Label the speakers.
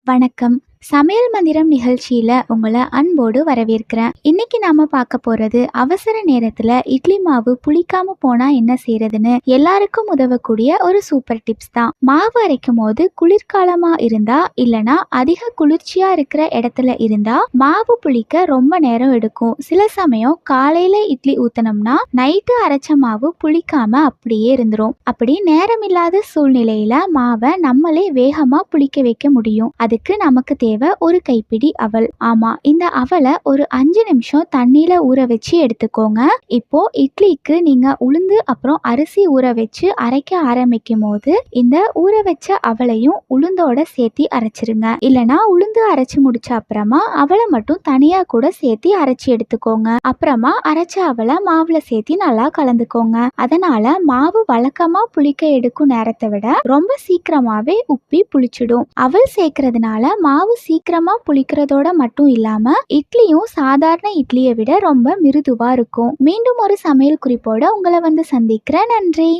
Speaker 1: வணக்கம். சமையல் மந்திரம் நிகழ்ச்சியில உங்கள அன்போடு வரவேற்கிறேன். இன்னைக்கு நாம பார்க்க போறது அவசர நேரத்துல இட்லி மாவு புளிக்காம போனா என்ன செய்யறதுன்னு எல்லாருக்கும் உதவக்கூடிய ஒரு சூப்பர் டிப்ஸ் தான். மாவு அரைக்கும் போது குளிர்காலமா இருந்தா இல்லனா அதிக குளிர்ச்சியா இருக்கிற இடத்துல இருந்தா மாவு புளிக்க ரொம்ப நேரம் எடுக்கும். சில சமயம் காலையில இட்லி ஊத்தனம்னா நைட்டு அரைச்ச மாவு புளிக்காம அப்படியே இருந்துரும். அப்படி நேரம் இல்லாத சூழ்நிலையில மாவை நம்மளே வேகமா புளிக்க வைக்க முடியும். அதுக்கு நமக்கு தேவை ஒரு கைப்பிடி அவல். ஆமா, இந்த அவலை ஒரு 5 நிமிஷம் தண்ணியில ஊற வச்சு எடுத்துக்கோங்க. இப்போ இட்லிக்கு நீங்க உளுந்து அப்புறம் அரிசி ஊற வச்சு அரைக்க ஆரம்பிக்கும் போது இந்த ஊற வச்ச அவலையும் உளுந்தோட சேர்த்து அரைச்சிருங்க. இல்லனா உளுந்து அரைச்சு முடிச்ச அப்புறமா அவலை மட்டும் தனியா கூட சேர்த்து அரைச்சி எடுத்துக்கோங்க. அப்புறமா அரைச்ச அவலை மாவுல சேர்த்து நல்லா கலந்துக்கோங்க. அதனால மாவு வழக்கமா புளிக்க எடுக்கும் நேரத்தை விட ரொம்ப சீக்கிரமாவே உப்பி புளிச்சிடும். அவல் சேர்க்கறதுனால மாவு சீக்கிரமா புளிக்கிறதோட மட்டும் இல்லாம இட்லியும் சாதாரண இட்லியை விட ரொம்ப மிருதுவா இருக்கும். மீண்டும் ஒரு சமையல் குறிப்போட உங்களை வந்து சந்திக்கிறேன். நன்றி.